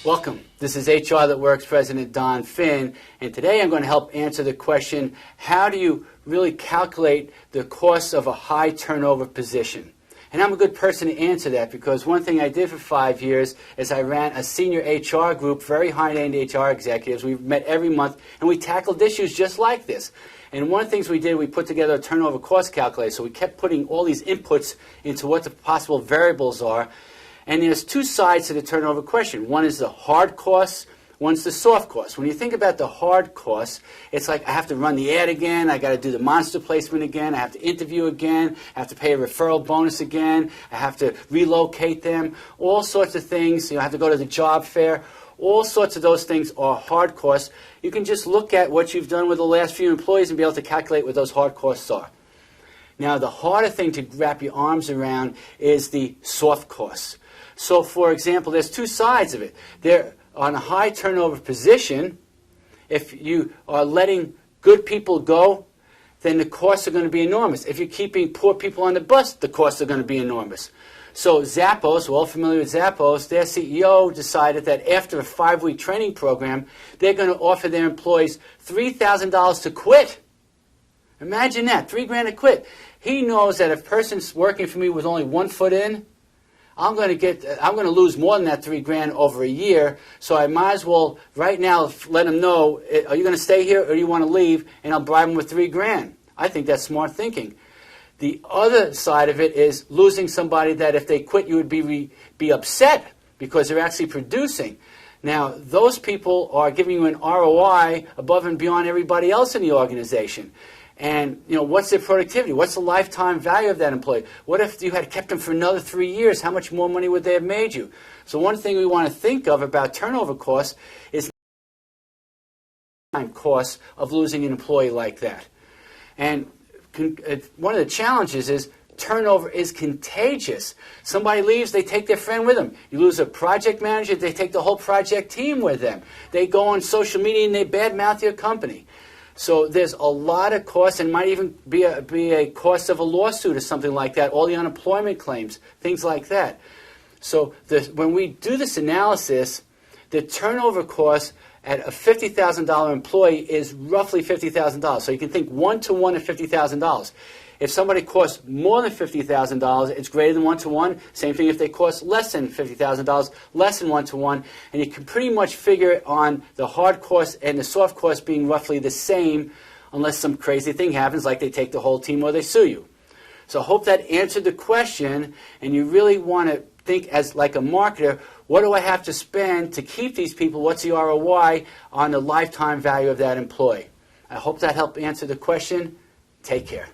Welcome. This is HR That Works President Don Finn, and today I'm going to help answer the question, how do you really calculate the cost of a high turnover position? And I'm a good person to answer that because one thing I did for 5 years is I ran a senior HR group, very high-end HR executives. We met every month and we tackled issues just like this. And one of the things we did, we put together a turnover cost calculator. So we kept putting all these inputs into what the possible variables are. And there's two sides to the turnover question. One is the hard costs, one's the soft costs. When you think about the hard costs, it's like I have to run the ad again, I got to do the monster placement again, I have to interview again, I have to pay a referral bonus again, I have to relocate them, all sorts of things. I have to go to the job fair. All sorts of those things are hard costs. You can just look at what you've done with the last few employees and be able to calculate what those hard costs are. Now, the harder thing to wrap your arms around is the soft costs. So, for example, there's two sides of it. There, on a high turnover position, if you are letting good people go, then the costs are going to be enormous. If you're keeping poor people on the bus, the costs are going to be enormous. So Zappos, we're all familiar with Zappos, their CEO decided that after a 5-week training program, they're going to offer their employees $3,000 to quit. Imagine that, $3,000 to quit. He knows that if a person's working for me with only 1 foot in, I'm going to lose more than that $3,000 over a year. So I might as well right now let them know, are you going to stay here or do you want to leave? And I'll bribe them with $3,000. I think that's smart thinking. The other side of it is losing somebody that if they quit, you would be upset because they're actually producing. Now, those people are giving you an ROI above and beyond everybody else in the organization. And, what's their productivity? What's the lifetime value of that employee? What if you had kept them for another 3 years? How much more money would they have made you? So one thing we want to think of about turnover costs is the time costs of losing an employee like that. And one of the challenges is turnover is contagious. Somebody leaves, they take their friend with them. You lose a project manager, they take the whole project team with them. They go on social media and they badmouth your company. So there's a lot of costs, and might even be a cost of a lawsuit or something like that, all the unemployment claims, things like that. So when we do this analysis, the turnover cost at a $50,000 employee is roughly $50,000. So you can think 1-to-1 at $50,000. If somebody costs more than $50,000, it's greater than 1-to-1. Same thing if they cost less than $50,000, less than 1-to-1. And you can pretty much figure it on the hard cost and the soft cost being roughly the same unless some crazy thing happens like they take the whole team or they sue you. So I hope that answered the question, and you really want to think as like a marketer, what do I have to spend to keep these people? What's the ROI on the lifetime value of that employee? I hope that helped answer the question. Take care.